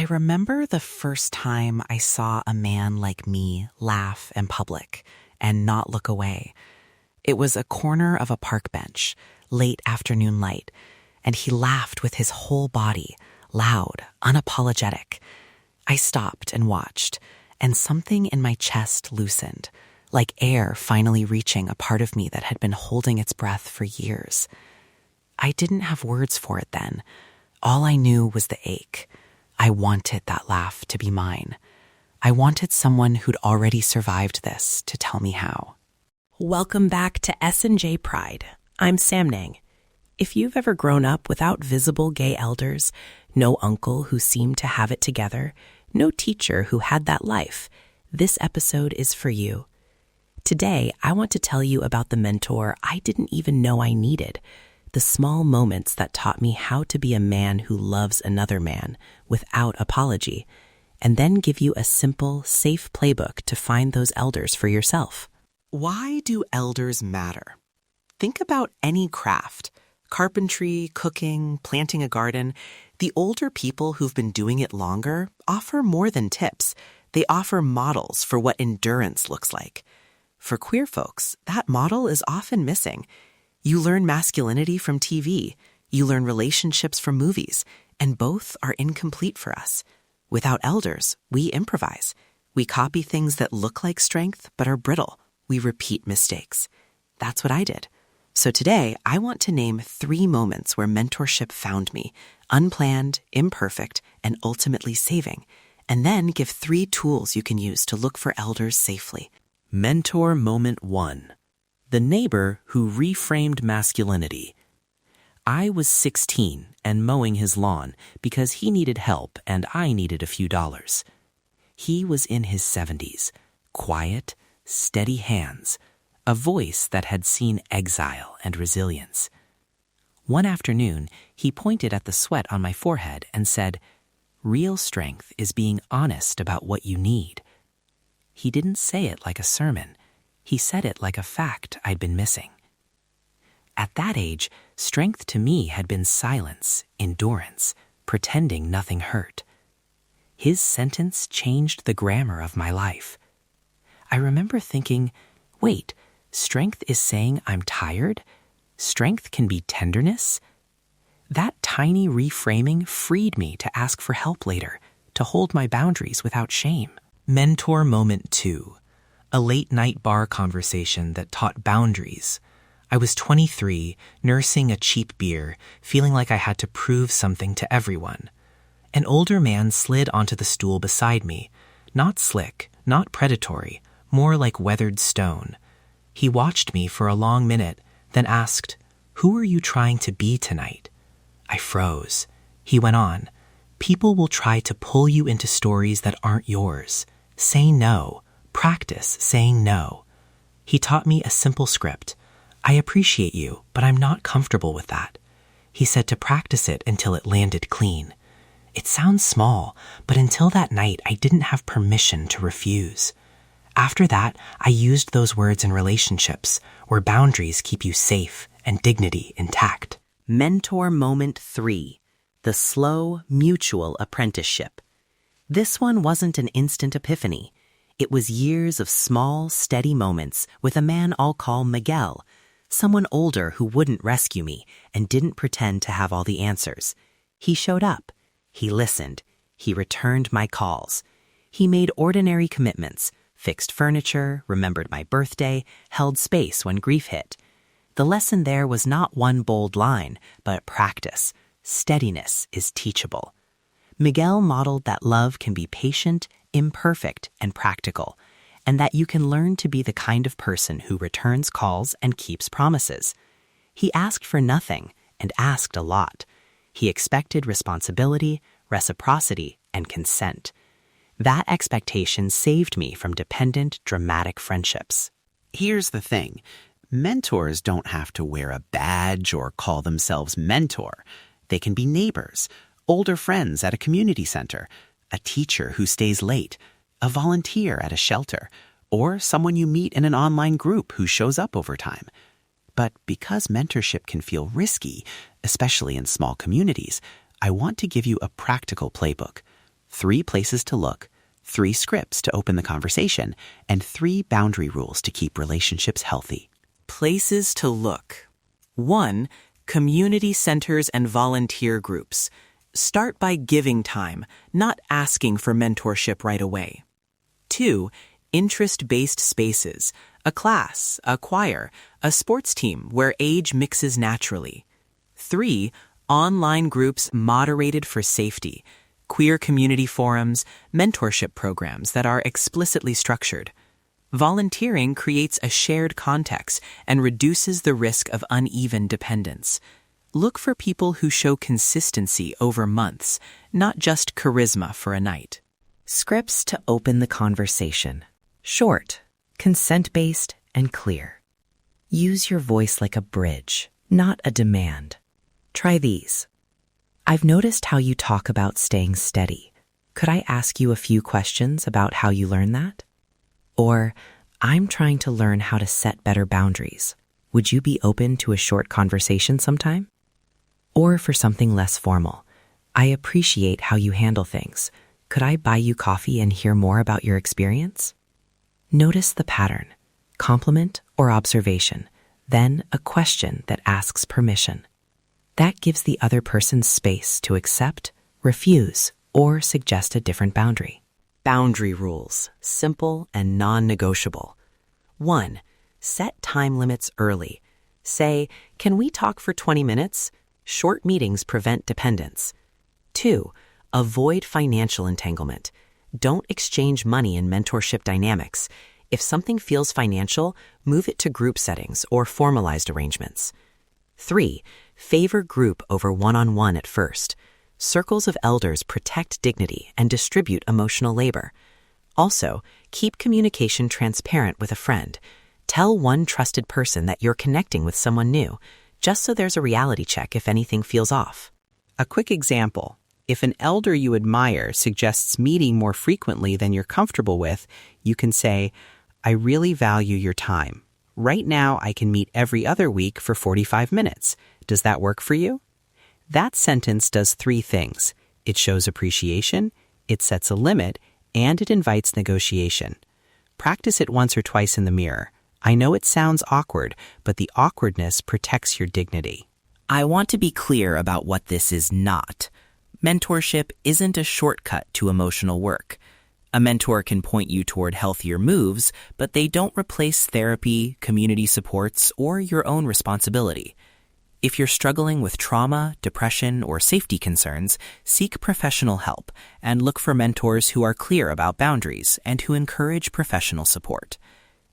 I remember the first time I saw a man like me laugh in public and not look away. It was a corner of a park bench, late afternoon light, and he laughed with his whole body, loud, unapologetic. I stopped and watched, and something in my chest loosened, like air finally reaching a part of me that had been holding its breath for years. I didn't have words for it then. All I knew was the ache. I wanted that laugh to be mine. I wanted someone who'd already survived this to tell me how. Welcome back to S&J Pride. I'm Samnang. If you've ever grown up without visible gay elders, no uncle who seemed to have it together, no teacher who had that life, this episode is for you. Today, I want to tell you about the mentor I didn't even know I needed, the small moments that taught me how to be a man who loves another man without apology, and then give you a simple, safe playbook to find those elders for yourself. Why do elders matter? Think about any craft. Carpentry, cooking, planting a garden. The older people who've been doing it longer offer more than tips. They offer models for what endurance looks like. For queer folks, that model is often missing. You learn masculinity from TV. You learn relationships from movies, and both are incomplete for us. Without elders, we improvise. We copy things that look like strength but are brittle. We repeat mistakes. That's what I did. So today, I want to name 3 moments where mentorship found me, unplanned, imperfect, and ultimately saving, and then give 3 tools you can use to look for elders safely. Mentor Moment 1. The neighbor who reframed masculinity. I was 16 and mowing his lawn because he needed help and I needed a few dollars. He was in his 70s, quiet, steady hands, a voice that had seen exile and resilience. One afternoon, he pointed at the sweat on my forehead and said, "Real strength is being honest about what you need." He didn't say it like a sermon. He said it like a fact I'd been missing. At that age, strength to me had been silence, endurance, pretending nothing hurt. His sentence changed the grammar of my life. I remember thinking, wait, strength is saying I'm tired? Strength can be tenderness? That tiny reframing freed me to ask for help later, to hold my boundaries without shame. Mentor Moment 2. A late-night bar conversation that taught boundaries. I was 23, nursing a cheap beer, feeling like I had to prove something to everyone. An older man slid onto the stool beside me, not slick, not predatory, more like weathered stone. He watched me for a long minute, then asked, "Who are you trying to be tonight?" I froze. He went on, "People will try to pull you into stories that aren't yours. Say no. Practice saying no." He taught me a simple script. "I appreciate you, but I'm not comfortable with that." He said to practice it until it landed clean. It sounds small, but until that night, I didn't have permission to refuse. After that, I used those words in relationships, where boundaries keep you safe and dignity intact. Mentor Moment 3. The slow, mutual apprenticeship. This one wasn't an instant epiphany. It was years of small, steady moments with a man I'll call Miguel, someone older who wouldn't rescue me and didn't pretend to have all the answers. He showed up. He listened. He returned my calls. He made ordinary commitments, fixed furniture, remembered my birthday, held space when grief hit. The lesson there was not one bold line, but practice. Steadiness is teachable. Miguel modeled that love can be patient, imperfect, and practical, and that you can learn to be the kind of person who returns calls and keeps promises. He asked for nothing and asked a lot. He expected responsibility, reciprocity, and consent. That expectation saved me from dependent, dramatic friendships. Here's the thing. Mentors don't have to wear a badge or call themselves mentor. They can be neighbors, older friends at a community center, a teacher who stays late, a volunteer at a shelter, or someone you meet in an online group who shows up over time. But because mentorship can feel risky, especially in small communities, I want to give you a practical playbook. 3 places to look, 3 scripts to open the conversation, and 3 boundary rules to keep relationships healthy. Places to look. 1. Community centers and volunteer groups. Start by giving time, not asking for mentorship right away. 2. Interest-based spaces. A class, a choir, a sports team where age mixes naturally. 3. Online groups moderated for safety. Queer community forums, mentorship programs that are explicitly structured. Volunteering creates a shared context and reduces the risk of uneven dependence. Look for people who show consistency over months, not just charisma for a night. Scripts to open the conversation. Short, consent-based, and clear. Use your voice like a bridge, not a demand. Try these. I've noticed how you talk about staying steady. Could I ask you a few questions about how you learn that? Or, I'm trying to learn how to set better boundaries. Would you be open to a short conversation sometime? Or for something less formal, I appreciate how you handle things. Could I buy you coffee and hear more about your experience? Notice the pattern, compliment or observation, then a question that asks permission. That gives the other person space to accept, refuse, or suggest a different boundary. Boundary rules, simple and non-negotiable. 1. Set time limits early. Say, can we talk for 20 minutes? Short meetings prevent dependence. 2. Avoid financial entanglement. Don't exchange money in mentorship dynamics. If something feels financial, move it to group settings or formalized arrangements. 3. Favor group over one-on-one at first. Circles of elders protect dignity and distribute emotional labor. Also, keep communication transparent with a friend. Tell one trusted person that you're connecting with someone new, just so there's a reality check if anything feels off. A quick example. If an elder you admire suggests meeting more frequently than you're comfortable with, you can say, I really value your time. Right now, I can meet every other week for 45 minutes. Does that work for you? That sentence does 3 things. It shows appreciation, it sets a limit, and it invites negotiation. Practice it once or twice in the mirror. I know it sounds awkward, but the awkwardness protects your dignity. I want to be clear about what this is not. Mentorship isn't a shortcut to emotional work. A mentor can point you toward healthier moves, but they don't replace therapy, community supports, or your own responsibility. If you're struggling with trauma, depression, or safety concerns, seek professional help and look for mentors who are clear about boundaries and who encourage professional support.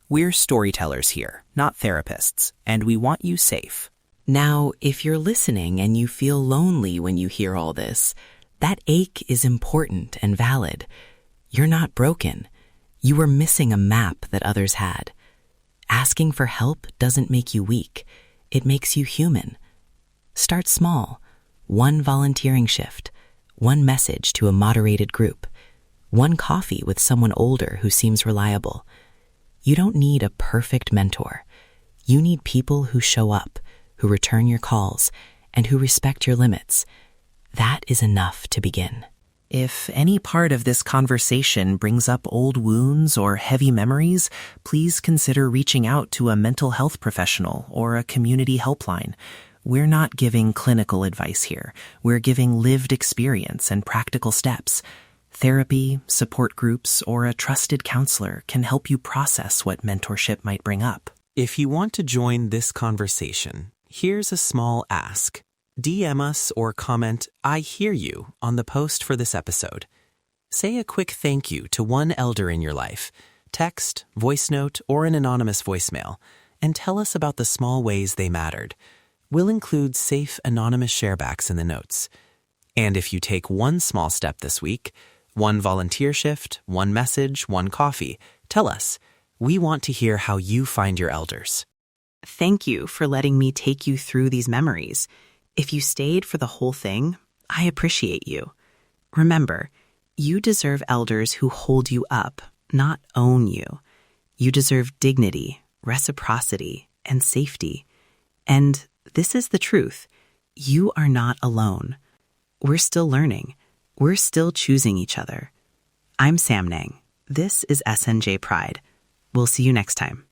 We're storytellers here, not therapists, and we want you safe. Now, if you're listening and you feel lonely when you hear all this, that ache is important and valid. You're not broken. You were missing a map that others had. Asking for help doesn't make you weak. It makes you human. Start small. 1 volunteering shift, 1 message to a moderated group, 1 coffee with someone older who seems reliable. You don't need a perfect mentor. You need people who show up, who return your calls, and who respect your limits. That is enough to begin. If any part of this conversation brings up old wounds or heavy memories, please consider reaching out to a mental health professional or a community helpline. We're not giving clinical advice here. We're giving lived experience and practical steps. Therapy, support groups, or a trusted counselor can help you process what mentorship might bring up. If you want to join this conversation, here's a small ask. DM us or comment, I hear you, on the post for this episode. Say a quick thank you to one elder in your life. Text, voice note, or an anonymous voicemail, and tell us about the small ways they mattered. We'll include safe, anonymous sharebacks in the notes. And if you take 1 small step this week, 1 volunteer shift, 1 message, 1 coffee, tell us. We want to hear how you find your elders. Thank you for letting me take you through these memories. If you stayed for the whole thing, I appreciate you. Remember, you deserve elders who hold you up, not own you. You deserve dignity, reciprocity, and safety. And this is the truth. You are not alone. We're still learning. We're still choosing each other. I'm Samnang. This is SNJ Pride. We'll see you next time.